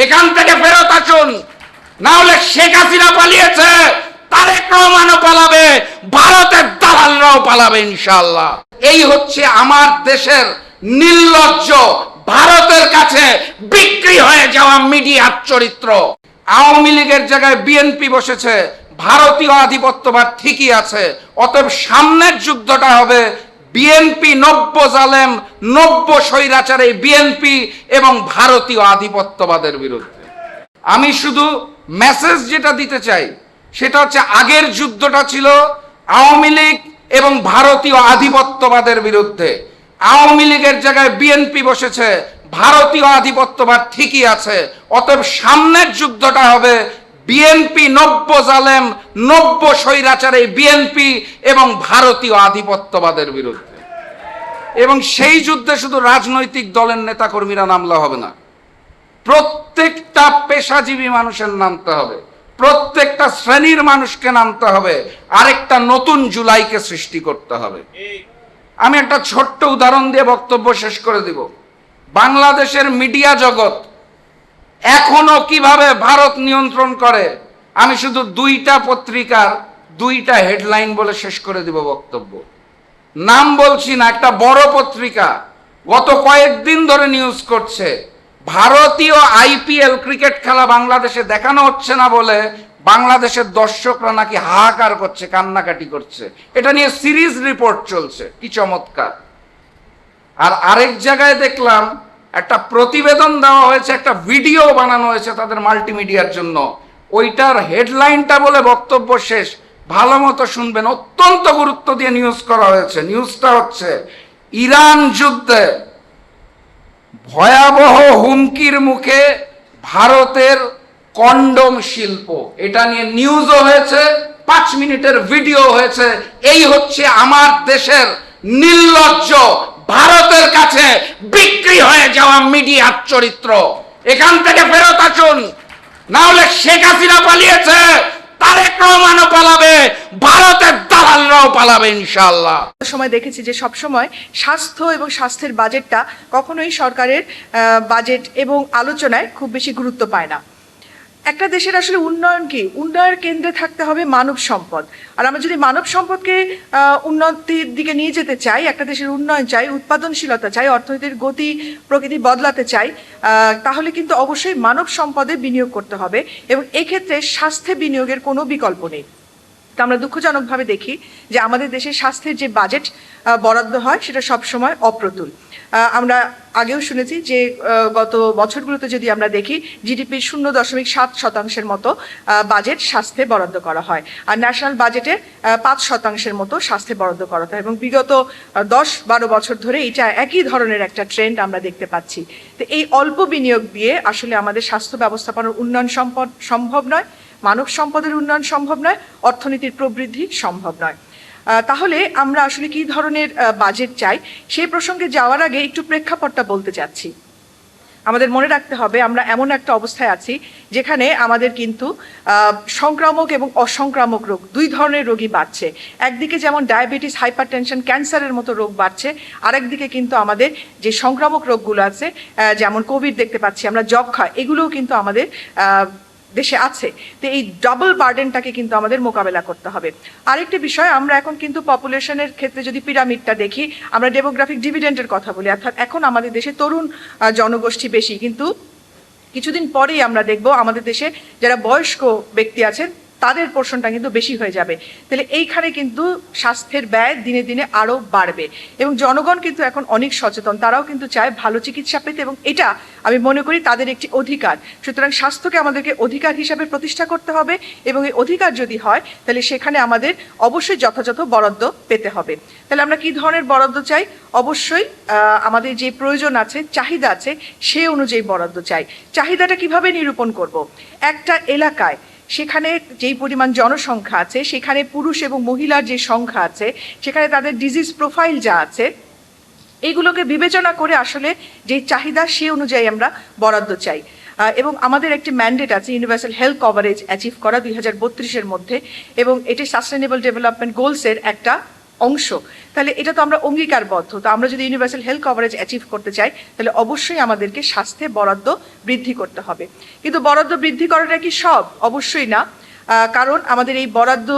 এখান থেকে ফেরত আসুন, না হলে শেখ হাসিনা পালিয়েছে, তারেক রহমানও পালাবে, ভারতের দালালরাও পালাবে ইনশাআল্লাহ। এই হচ্ছে আমার দেশের নির্লজ্জ, ভারতের কাছে বিক্রি হয়ে যাওয়া মিডিয়ার চরিত্র। আওয়ামী লীগের জায়গায় বিএনপি বসেছে, ভারতীয় আধিপত্যবাদ ঠিকই আছে। অতএব সামনের যুদ্ধটা হবে বিএনপি নব্য জালেম, নব্য স্বৈরাচার এই বিএনপি এবং ভারতীয় আধিপত্যবাদের বিরুদ্ধে। আমি শুধু মেসেজ যেটা দিতে চাই সেটা হচ্ছে, আগের যুদ্ধটা ছিল আওয়ামী লীগ এবং ভারতীয় আধিপত্যবাদের বিরুদ্ধে। আওয়ামী লীগের জায়গায় বিএনপি বসেছে, ভারতীয় আধিপত্যবাদ ঠিকই আছে। অতএব সামনের যুদ্ধটা হবে বিএনপি নব্য জালেম, নব্য স্বৈরাচার এই বিএনপি এবং ভারতীয় আধিপত্যবাদের বিরুদ্ধে। এবং সেই যুদ্ধে শুধু রাজনৈতিক দলের নেতাকর্মীরা নামলে হবে না, প্রত্যেকটা পেশাজীবী মানুষের নামতে হবে, প্রত্যেকটা শ্রেণীর মানুষকে নামতে হবে, আরেকটা নতুন জুলাইকে সৃষ্টি করতে হবে। আমি একটা ছোট্ট উদাহরণ দিয়ে বক্তব্য শেষ করে দিব। বাংলাদেশের মিডিয়া জগৎ এখনো কিভাবে ভারত নিয়ন্ত্রণ করে, আমি শুধু দুইটা পত্রিকার দুইটা হেডলাইন বলে শেষ করে দিব বক্তব্য। নাম বলছি না, একটা বড় পত্রিকা গত কয়েকদিন ধরে নিউজ করছে ভারতীয় আইপিএল ক্রিকেট খেলা বাংলাদেশে দেখানো হচ্ছে না বলে বাংলাদেশের দর্শকরা নাকি হাহাকার করছে, কান্নাকাটি করছে। এটা নিয়ে সিরিজ রিপোর্ট চলছে, কি চমৎকার। আর আরেক জায়গায় দেখলাম একটা প্রতিবেদন দেওয়া হয়েছে, একটা ভিডিও বানানো হয়েছে তাদের মাল্টিমিডিয়ার জন্য, ওইটার হেডলাইনটা বলে বক্তব্য শেষ। ভালো মতো শুনবেন, অত্যন্ত গুরুত্ব দিয়ে নিউজ করা হয়েছে। নিউজটা হচ্ছে, ইরান যুদ্ধে ভয়াবহ হুমকির মুখে ভারতের কন্ডম শিল্প। এটা নিয়ে নিউজও হয়েছে, 5 মিনিটের ভিডিও হয়েছে। এই হচ্ছে আমার দেশের নির্লজ্জ, ভারতের কাছে বিক্রি হয়ে যাওয়া মিডিয়ার চরিত্র। এখান থেকে ফেরত আসুন, না হলে শেখ হাসিনা পালিয়েছে, তারেক রহমানও পালাবে, ভারতের দালালরাও পালাবে ইনশাআল্লাহ। সময় দেখেছি যে সবসময় স্বাস্থ্য এবং স্বাস্থ্যের বাজেটটা কখনোই সরকারের বাজেট এবং আলোচনায় খুব বেশি গুরুত্ব পায় না। একটা দেশের আসলে উন্নয়ন কি, উন্নয়নের কেন্দ্রে থাকতে হবে মানব সম্পদ। আর আমরা যদি মানব সম্পদকে উন্নতির দিকে নিয়ে যেতে চাই, একটা দেশের উন্নয়ন চাই, উৎপাদনশীলতা চাই, অর্থনীতির গতি প্রকৃতি বদলাতে চাই, তাহলে কিন্তু অবশ্যই মানব সম্পদে বিনিয়োগ করতে হবে এবং এক্ষেত্রে স্বাস্থ্যে বিনিয়োগের কোনো বিকল্প নেই। তা আমরা দুঃখজনকভাবে দেখি যে আমাদের দেশে স্বাস্থ্যের যে বাজেট বরাদ্দ হয় সেটা সবসময় অপ্রতুল। আমরা আগেও শুনেছি যে গত বছরগুলোতে যদি আমরা দেখি জিডিপির 0.7% মতো বাজেট স্বাস্থ্যে বরাদ্দ করা হয়, আর ন্যাশনাল বাজেটে 5% মতো স্বাস্থ্যে বরাদ্দ করা হয়। এবং বিগত 10-12 বছর ধরে এটা একই ধরনের একটা ট্রেন্ড আমরা দেখতে পাচ্ছি। তো এই অল্প বিনিয়োগ দিয়ে আসলে আমাদের স্বাস্থ্য ব্যবস্থাপনার উন্নয়ন সম্ভব নয়, মানব সম্পদের উন্নয়ন সম্ভব নয়, অর্থনীতির প্রবৃদ্ধি সম্ভব নয়। তাহলে আমরা আসলে কি ধরনের বাজেট চাই সেই প্রসঙ্গে যাওয়ার আগে একটু প্রেক্ষাপটটা বলতে চাচ্ছি। আমাদের মনে রাখতে হবে আমরা এমন একটা অবস্থায় আছি যেখানে আমাদের কিন্তু সংক্রামক এবং অসংক্রামক রোগ, দুই ধরনের রোগী বাড়ছে। একদিকে যেমন ডায়াবেটিস, হাইপারটেনশন, ক্যান্সারের মতো রোগ বাড়ছে, আরেকদিকে কিন্তু আমাদের যে সংক্রামক রোগগুলো আছে, যেমন কোভিড দেখতে পাচ্ছি আমরা, যক্ষ্মা, এগুলোও কিন্তু আমাদের দেশে আছে। তো এই ডাবল বার্ডেনটাকে কিন্তু আমাদের মোকাবেলা করতে হবে। আরেকটি বিষয়, আমরা এখন কিন্তু পপুলেশনের ক্ষেত্রে যদি পিরামিডটা দেখি, আমরা ডেমোগ্রাফিক ডিভিডেন্ডের কথা বলি, অর্থাৎ এখন আমাদের দেশে তরুণ জনগোষ্ঠী বেশি, কিন্তু কিছুদিন পরেই আমরা দেখব আমাদের দেশে যারা বয়স্ক ব্যক্তি আছেন তাদের পোর্শনটা কিন্তু বেশি হয়ে যাবে। তাহলে এইখানে কিন্তু স্বাস্থ্যের ব্যয় দিনে দিনে আরও বাড়বে এবং জনগণ কিন্তু এখন অনেক সচেতন, তারাও কিন্তু চায় ভালো চিকিৎসা পেতে এবং এটা আমি মনে করি তাদের একটি অধিকার। সুতরাং স্বাস্থ্যকে আমাদেরকে অধিকার হিসাবে প্রতিষ্ঠা করতে হবে এবং এই অধিকার যদি হয় তাহলে সেখানে আমাদের অবশ্যই যথাযথ বরাদ্দ পেতে হবে। তাহলে আমরা কি ধরনের বরাদ্দ চাই? অবশ্যই আমাদের যে প্রয়োজন আছে, চাহিদা আছে, সেই অনুযায়ী বরাদ্দ চাই। চাহিদাটা কিভাবে নিরূপণ করব? একটা এলাকায় সেখানে যেই পরিমাণ জনসংখ্যা আছে, সেখানে পুরুষ এবং মহিলার যে সংখ্যা আছে, সেখানে তাদের ডিজিজ প্রোফাইল যা আছে, এইগুলোকে বিবেচনা করে আসলে যে চাহিদা সে অনুযায়ী আমরা বরাদ্দ চাই। এবং আমাদের একটি ম্যান্ডেট আছে ইউনিভার্সাল হেলথ কভারেজ অ্যাচিভ করা 2032-এর মধ্যে, এবং এটি সাস্টেনেবল ডেভেলপমেন্ট গোলসের একটা অংশ, তাহলে এটা তো আমরা অঙ্গীকারবদ্ধ। তো আমরা যদি ইউনিভার্সাল হেলথ কভারেজ অ্যাচিভ করতে চাই তাহলে অবশ্যই আমাদেরকে স্বাস্থ্যে বরাদ্দ বৃদ্ধি করতে হবে। কিন্তু বরাদ্দ বৃদ্ধি করাটা কি সব? অবশ্যই না। কারণ আমাদের এই বরাদ্দ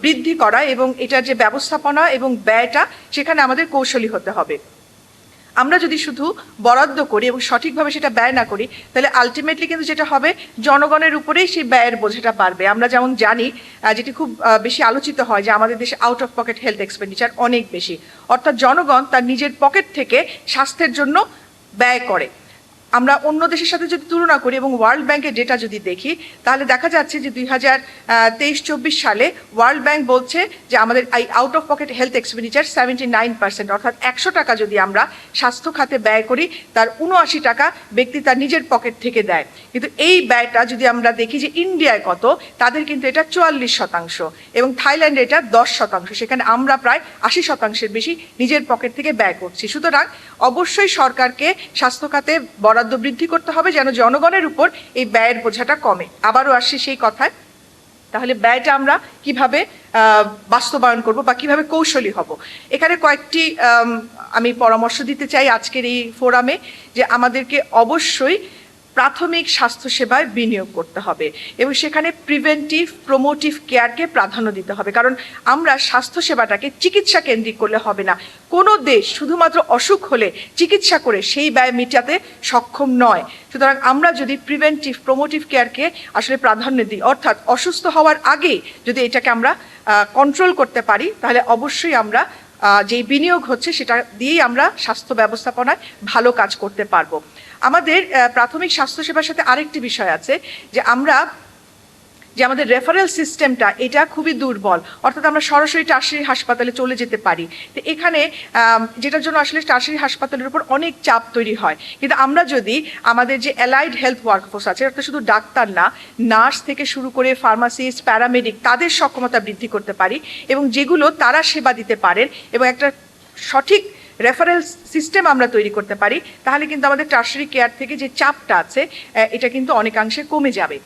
বৃদ্ধি করা এবং এটার যে ব্যবস্থাপনা এবং ব্যয়টা, সেখানে আমাদের কৌশলী হতে হবে। আমরা যদি শুধু বরাদ্দ করি এবং সঠিকভাবে সেটা ব্যয় না করি, তাহলে আলটিমেটলি কিন্তু যেটা হবে, জনগণের উপরেই সেই ব্যয়ের বোঝাটা বাড়বে। আমরা যেমন জানি, যেটি খুব বেশি আলোচিত হয়, যে আমাদের দেশে out of pocket health expenditure অনেক বেশি, অর্থাৎ জনগণ তার নিজের পকেট থেকে স্বাস্থ্যের জন্য ব্যয় করে। আমরা অন্য দেশের সাথে যদি তুলনা করি এবং ওয়ার্ল্ড ব্যাংকের ডেটা যদি দেখি, তাহলে দেখা যাচ্ছে যে 2023-24 সালে ওয়ার্ল্ড ব্যাংক বলছে যে আমাদের এই out of pocket health expenditure 79%, অর্থাৎ 100 টাকা যদি আমরা স্বাস্থ্য খাতে ব্যয় করি, তার 79 টাকা ব্যক্তি তার নিজের পকেট থেকে দেয়। কিন্তু এই ব্যয়টা যদি আমরা দেখি যে ইন্ডিয়ায় কত, তাদের কিন্তু এটা 44% এবং থাইল্যান্ডে এটা 10%। সেখানে আমরা প্রায় 80%-এর বেশি নিজের পকেট থেকে ব্যয় করছি। সুতরাং অবশ্যই সরকারকে স্বাস্থ্য খাতে বরাদ্দ বৃদ্ধি করতে হবে, যেন জনগণের উপর এই ব্যয়ের বোঝাটা কমে। আবারও আসছি সেই কথায়, তাহলে ব্যয়টা আমরা কিভাবে বাস্তবায়ন করব বা কিভাবে কৌশলী হব? এখানে কয়েকটি আমি পরামর্শ দিতে চাই আজকের এই ফোরামে, যে আমাদেরকে অবশ্যই প্রাথমিক স্বাস্থ্যসেবায় বিনিয়োগ করতে হবে এবং সেখানে প্রিভেন্টিভ প্রমোটিভ কেয়ারকে প্রাধান্য দিতে হবে। কারণ আমরা স্বাস্থ্যসেবাটাকে চিকিৎসা কেন্দ্রিক করলে হবে না। কোনো দেশ শুধুমাত্র অসুখ হলে চিকিৎসা করে সেই ব্যয় মেটাতে সক্ষম নয়। সুতরাং আমরা যদি প্রিভেন্টিভ প্রমোটিভ কেয়ারকে আসলে প্রাধান্য দিই, অর্থাৎ অসুস্থ হওয়ার আগে যদি এটাকে আমরা কন্ট্রোল করতে পারি, তাহলে অবশ্যই আমরা যেই বিনিয়োগ হচ্ছে সেটা দিয়েই আমরা স্বাস্থ্য ব্যবস্থাপনায় ভালো কাজ করতে পারবো। আমাদের প্রাথমিক স্বাস্থ্যসেবার সাথে আরেকটি বিষয় আছে, যে আমাদের রেফারেল সিস্টেমটা এটা খুবই দুর্বল, অর্থাৎ আমরা সরাসরি টারশারি হাসপাতালে চলে যেতে পারি। তো এখানে যেটার জন্য আসলে টারশারি হাসপাতালের উপর অনেক চাপ তৈরি হয়। কিন্তু আমরা যদি আমাদের যে অ্যালাইড হেলথ ওয়ার্কফোর্স আছে, অর্থাৎ শুধু ডাক্তার না, নার্স থেকে শুরু করে ফার্মাসিস্ট, প্যারামেডিক, তাদের সক্ষমতা বৃদ্ধি করতে পারি এবং যেগুলো তারা সেবা দিতে পারেন এবং একটা সঠিক রেফারেল সিস্টেম আমরা তৈরি করতে পারি, তাহলে কিন্তু আমাদের টারশারি কেয়ার থেকে যে চাপটা আছে এটা কিন্তু অনেকাংশে কমে যাবে।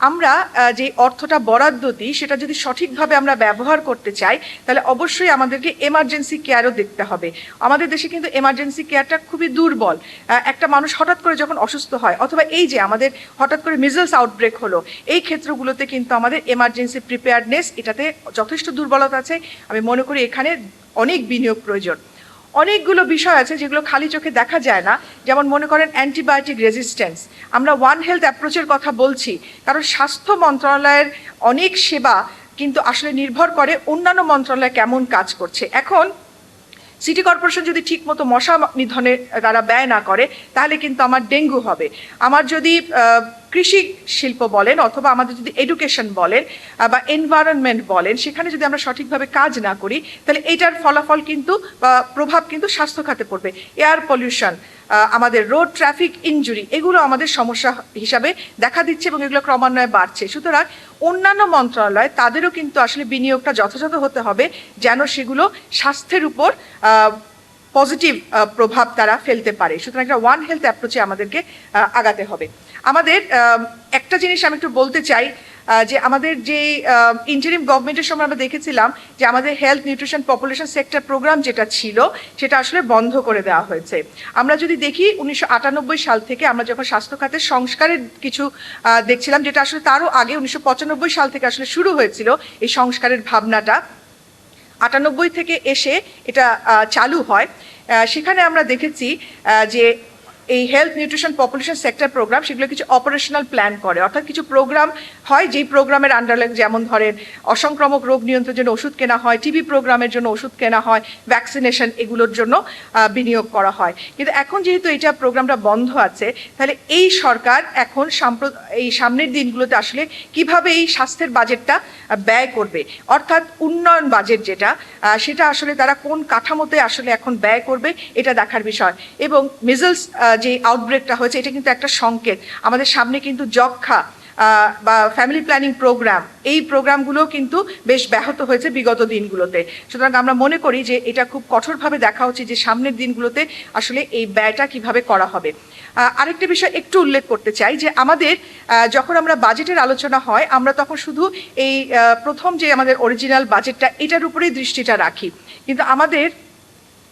আমরা যে অর্থটা বরাদ্দ দিই সেটা যদি সঠিকভাবে আমরা ব্যবহার করতে চাই, তাহলে অবশ্যই আমাদেরকে এমার্জেন্সি কেয়ারও দেখতে হবে। আমাদের দেশে কিন্তু এমার্জেন্সি কেয়ারটা খুবই দুর্বল। একটা মানুষ হঠাৎ করে যখন অসুস্থ হয়, অথবা এই যে আমাদের হঠাৎ করে মিজলস আউটব্রেক হলো, এই ক্ষেত্রগুলোতে কিন্তু আমাদের এমার্জেন্সি প্রিপেয়ারনেস এটাতে যথেষ্ট দুর্বলতা আছে। আমি মনে করি এখানে অনেক বিনিয়োগ প্রয়োজন। অনেকগুলো বিষয় আছে যেগুলো খালি চোখে দেখা যায় না, যেমন মনে করেন অ্যান্টিবায়োটিক রেজিস্ট্যান্স। আমরা ওয়ান হেলথ অ্যাপ্রোচের কথা বলছি, কারণ স্বাস্থ্য মন্ত্রণালয়ের অনেক সেবা কিন্তু আসলে নির্ভর করে অন্যান্য মন্ত্রণালয় কেমন কাজ করছে। এখন সিটি কর্পোরেশন যদি ঠিকমতো মশা নিধনে তারা ব্যয় না করে, তাহলে কিন্তু আমার ডেঙ্গু হবে। আমার যদি কৃষি শিল্প বলেন, অথবা আমাদের যদি এডুকেশন বলেন বা এনভায়রনমেন্ট বলেন, সেখানে যদি আমরা সঠিকভাবে কাজ না করি, তাহলে এইটার ফলাফল কিন্তু প্রভাব কিন্তু স্বাস্থ্য খাতে পড়বে। এয়ার পলিউশন, আমাদের রোড ট্রাফিক ইনজুরি, এগুলো আমাদের সমস্যা হিসাবে দেখা দিচ্ছে এবং এগুলো ক্রমান্বয়ে বাড়ছে। সুতরাং অন্যান্য মন্ত্রণালয় তাদেরও কিন্তু আসলে বিনিয়োগটা যথাযথ হতে হবে, যেন সেগুলো স্বাস্থ্যের উপর পজিটিভ প্রভাব তারা ফেলতে পারে। সুতরাং একটা ওয়ান হেলথ অ্যাপ্রোচে আমাদেরকে আগাতে হবে। আমাদের একটা জিনিস আমি একটু বলতে চাই, যে আমাদের যে ইন্টারিম গভর্নমেন্টের সময় আমরা দেখেছিলাম যে আমাদের health nutrition population sector programme যেটা ছিল, সেটা আসলে বন্ধ করে দেওয়া হয়েছে। আমরা যদি দেখি 1998 সাল থেকে আমরা যখন স্বাস্থ্য খাতের সংস্কারের কিছু দেখছিলাম, যেটা আসলে তারও আগে 1995 সাল থেকে আসলে শুরু হয়েছিল এই সংস্কারের ভাবনাটা, 98 থেকে এসে এটা চালু হয়। সেখানে আমরা দেখেছি যে এই health nutrition population sector programme, সেগুলো কিছু অপারেশনাল প্ল্যান করে, অর্থাৎ কিছু প্রোগ্রাম হয় যেই প্রোগ্রামের আন্ডারে, যেমন ধরেন অসংক্রামক রোগ নিয়ন্ত্রণের জন্য ওষুধ কেনা হয়, টিবি প্রোগ্রামের জন্য ওষুধ কেনা হয়, ভ্যাকসিনেশন, এগুলোর জন্য বিনিয়োগ করা হয়। কিন্তু এখন যেহেতু এইটা প্রোগ্রামটা বন্ধ আছে, তাহলে এই সরকার এখন এই সামনের দিনগুলোতে আসলে কিভাবে এই স্বাস্থ্যের বাজেটটা ব্যয় করবে, অর্থাৎ উন্নয়ন বাজেট যেটা, সেটা আসলে তারা কোন কাঠামোতে আসলে এখন ব্যয় করবে, এটা দেখার বিষয়। এবং মিজলস যে আউটব্রেকটা হয়েছে, এটা কিন্তু একটা সংকেত। আমাদের সামনে কিন্তু যক্ষ্মা বা ফ্যামিলি প্ল্যানিং প্রোগ্রাম, এই প্রোগ্রামগুলো কিন্তু বেশ ব্যাহত হয়েছে বিগত দিনগুলোতে। সুতরাং আমরা মনে করি যে এটা খুব কঠোরভাবে দেখা উচিত যে সামনের দিনগুলোতে আসলে এই ব্যয়টা কিভাবে করা হবে। আরেকটা বিষয় একটু উল্লেখ করতে চাই যে আমাদের যখন আমরা বাজেটের আলোচনা হয় আমরা তখন শুধু এই প্রথম যে আমাদের অরিজিনাল বাজেটটা এটার উপরেই দৃষ্টিটা রাখি, কিন্তু আমাদের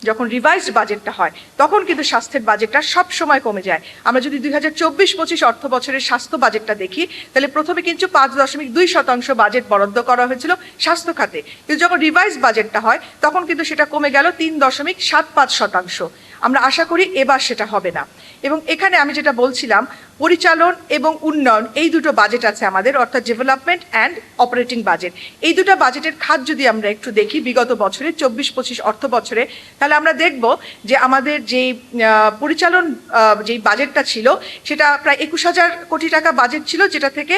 যখন রিভাইজড বাজেটটা হয় তখন কিন্তু স্বাস্থ্যের বাজেটটা সব সময় কমে যায়। আমরা যদি 2024-25 অর্থ বছরের স্বাস্থ্য বাজেটটা দেখি তাহলে প্রথমে কিন্তু 5.2% বাজেট বরাদ্দ করা হয়েছিল স্বাস্থ্য খাতে, কিন্তু যখন রিভাইজ বাজেটটা হয় তখন কিন্তু সেটা কমে গেল 3.75%। আমরা আশা করি এবার সেটা হবে না। এবং এখানে আমি যেটা বলছিলাম, পরিচালন এবং উন্নয়ন এই দুটো বাজেট আছে আমাদের, অর্থাৎ ডেভেলপমেন্ট অ্যান্ড অপারেটিং বাজেট। এই দুটো বাজেটের খাত যদি আমরা একটু দেখি বিগত বছরে 24-25 অর্থ বছরে, তাহলে আমরা দেখব যে আমাদের যে পরিচালন যেই বাজেটটা ছিল সেটা প্রায় 21,000 কোটি টাকা বাজেট ছিল, যেটা থেকে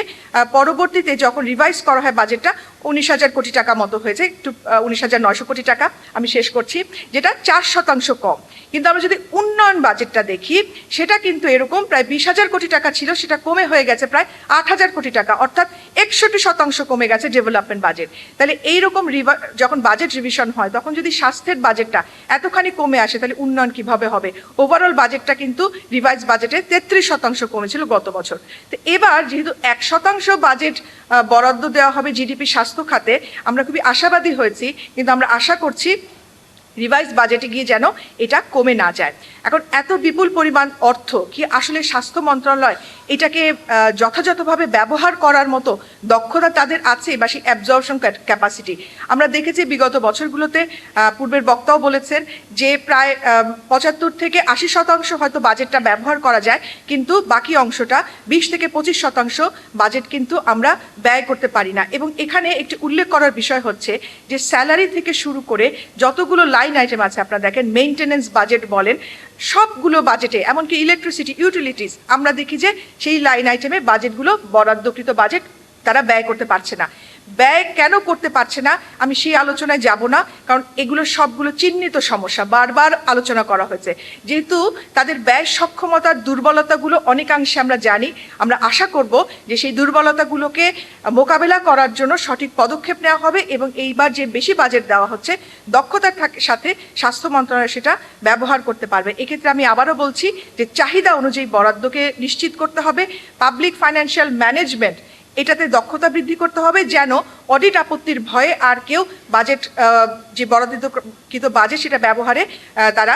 পরবর্তীতে যখন রিভাইজ করা হয় বাজেটটা 19,000 কোটি টাকা মতো হয়েছে, একটু 19,900 কোটি টাকা। আমি শেষ করছি, যেটা 4% কম। কিন্তু আমরা যদি উন্নয়ন বাজেটটা দেখি সেটা কিন্তু এরকম প্রায় 20,000 কোটি টাকা ছিল, সেটা কমে হয়ে গেছে প্রায় 8,000 কোটি টাকা, অর্থাৎ 61% কমে গেছে ডেভেলপমেন্ট বাজেট। তাহলে এইরকম যখন বাজেট রিভিশন হয় তখন যদি স্বাস্থ্যের বাজেটটা এতখানি কমে আসে তাহলে উন্নয়ন কিভাবে হবে? ওভারঅল বাজেটটা কিন্তু রিভাইজ বাজেটে 33% কমেছিল গত বছর। তো এবার যেহেতু 1% বাজেট বরাদ্দ দেওয়া হবে জিডিপি স্বাস্থ্য খাতে, আমরা খুবই আশাবাদী হয়েছি, কিন্তু আমরা আশা করছি রিভাইজ বাজেটে গিয়ে যেন এটা কমে না যায়। এখন এত বিপুল পরিমাণ অর্থ কি আসলে স্বাস্থ্য মন্ত্রণালয় এটাকে যথাযথভাবে ব্যবহার করার মতো দক্ষতা তাদের আছে, বা সেই অ্যাবজর্পশন ক্যাপাসিটি? আমরা দেখেছি বিগত বছরগুলোতে, পূর্বের বক্তাও বলেছেন যে প্রায় 75 থেকে 80% হয়তো বাজেটটা ব্যবহার করা যায়, কিন্তু বাকি অংশটা 20 থেকে 25% বাজেট কিন্তু আমরা ব্যয় করতে পারি না। এবং এখানে একটি উল্লেখ করার বিষয় হচ্ছে যে স্যালারি থেকে শুরু করে যতগুলো লাইন আইটেম আছে, আপনারা দেখেন মেইনটেনেন্স বাজেট বলেন, সবগুলো বাজেটে, এমনকি ইলেকট্রিসিটি, ইউটিলিটিস, আমরা দেখি যে সেই লাইন আইটেমে বাজেটগুলো বরাদ্দকৃত বাজেট তারা ব্যয় করতে পারছে না। ব্যয় কেন করতে পারছে না আমি সেই আলোচনায় যাব না, কারণ এগুলো সবগুলো চিহ্নিত সমস্যা, বারবার আলোচনা করা হয়েছে। যেহেতু তাদের ব্যয় সক্ষমতার দুর্বলতাগুলো অনেকাংশে আমরা জানি, আমরা আশা করব যে সেই দুর্বলতাগুলোকে মোকাবেলা করার জন্য সঠিক পদক্ষেপ নেওয়া হবে, এবং এইবার যে বেশি বাজেট দেওয়া হচ্ছে দক্ষতার সাথে স্বাস্থ্য মন্ত্রণালয় সেটা ব্যবহার করতে পারবে। এক্ষেত্রে আমি আবারও বলছি যে চাহিদা অনুযায়ী বরাদ্দকে নিশ্চিত করতে হবে। পাবলিক ফাইন্যান্সিয়াল ম্যানেজমেন্ট এটাতে দক্ষতা বৃদ্ধি করতে হবে, যেন অডিট আপত্তির ভয়ে আর কেউ বাজেট যে বরাদ্দকৃত বাজেট সেটা ব্যবহারে তারা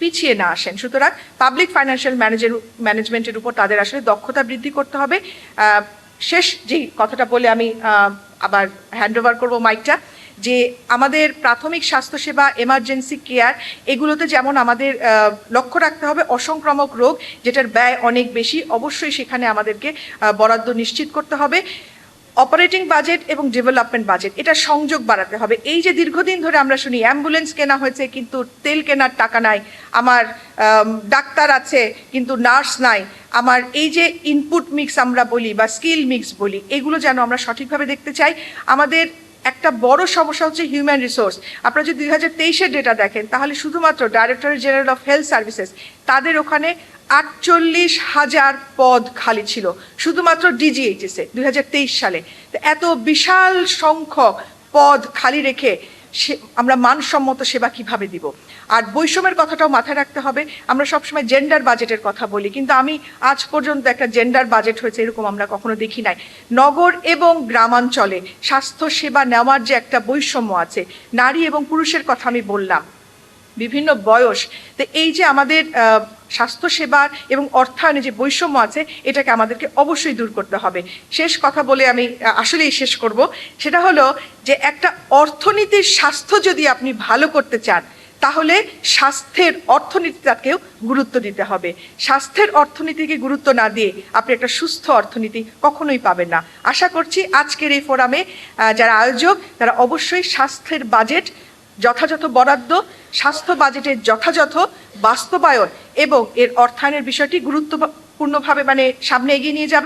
পিছিয়ে না আসেন। সুতরাং পাবলিক ফাইন্যান্সিয়াল ম্যানেজমেন্টের উপর তাদের আসলে দক্ষতা বৃদ্ধি করতে হবে। শেষ যেই কথাটা বলে আমি আবার হ্যান্ড ওভার করবো মাইকটা, যে আমাদের প্রাথমিক স্বাস্থ্যসেবা, এমার্জেন্সি কেয়ার, এগুলোতে যেমন আমাদের লক্ষ্য রাখতে হবে অসংক্রামক রোগ যেটার ব্যয় অনেক বেশি, অবশ্যই সেখানে আমাদেরকে বরাদ্দ নিশ্চিত করতে হবে। অপারেটিং বাজেট এবং ডেভেলপমেন্ট বাজেট এটা সংযোগ বাড়াতে হবে। এই যে দীর্ঘদিন ধরে আমরা শুনি অ্যাম্বুলেন্স কেনা হয়েছে কিন্তু তেল কেনার টাকা নাই, আমার ডাক্তার আছে কিন্তু নার্স নাই, আমার এই যে ইনপুট মিক্স আমরা বলি বা স্কিল মিক্স বলি, এগুলো যেন আমরা সঠিকভাবে দেখতে চাই। আমাদের একটা বড় সমস্যা হচ্ছে হিউম্যান রিসোর্স। আপনারা যদি 2023-এর ডেটা দেখেন তাহলে শুধুমাত্র directorate general of health services, তাদের ওখানে 48,000 পদ খালি ছিল শুধুমাত্র ডিজিএইচএসে 2023 সালে। তো এত বিশাল সংখ্যক পদ খালি রেখে আমরা মানসম্মত সেবা কিভাবে দিব? আর বৈষম্যের কথাটাও মাথায় রাখতে হবে। আমরা সবসময় জেন্ডার বাজেটের কথা বলি, কিন্তু আমি আজ পর্যন্ত একটা জেন্ডার বাজেট হয়েছে এরকম আমরা কখনো দেখি নাই। নগর এবং গ্রামাঞ্চলে স্বাস্থ্য সেবা নেওয়ার যে একটা বৈষম্য আছে, নারী এবং পুরুষের কথা আমি বললাম, বিভিন্ন বয়স, তো এই যে আমাদের স্বাস্থ্যসেবার এবং অর্থায়নে যে বৈষম্য আছে এটাকে আমাদেরকে অবশ্যই দূর করতে হবে। শেষ কথা বলে আমি আসলেই শেষ করব, সেটা হলো যে একটা অর্থনীতির স্বাস্থ্য যদি আপনি ভালো করতে চান তাহলে স্বাস্থ্যের অর্থনীতিটাকেও গুরুত্ব দিতে হবে। স্বাস্থ্যের অর্থনীতিকে গুরুত্ব না দিয়ে আপনি একটা সুস্থ অর্থনীতি কখনোই পাবেন না। আশা করছি আজকের এই ফোরামে যারা আয়োজক তারা অবশ্যই স্বাস্থ্যের বাজেট যথাযথ বরাদ্দ, স্বাস্থ্য বাজেটের যথাযথ বাস্তবায়ন এবং এর অর্থায়নের বিষয়টি গুরুত্বপূর্ণভাবে সামনে এগিয়ে নিয়ে যাবে।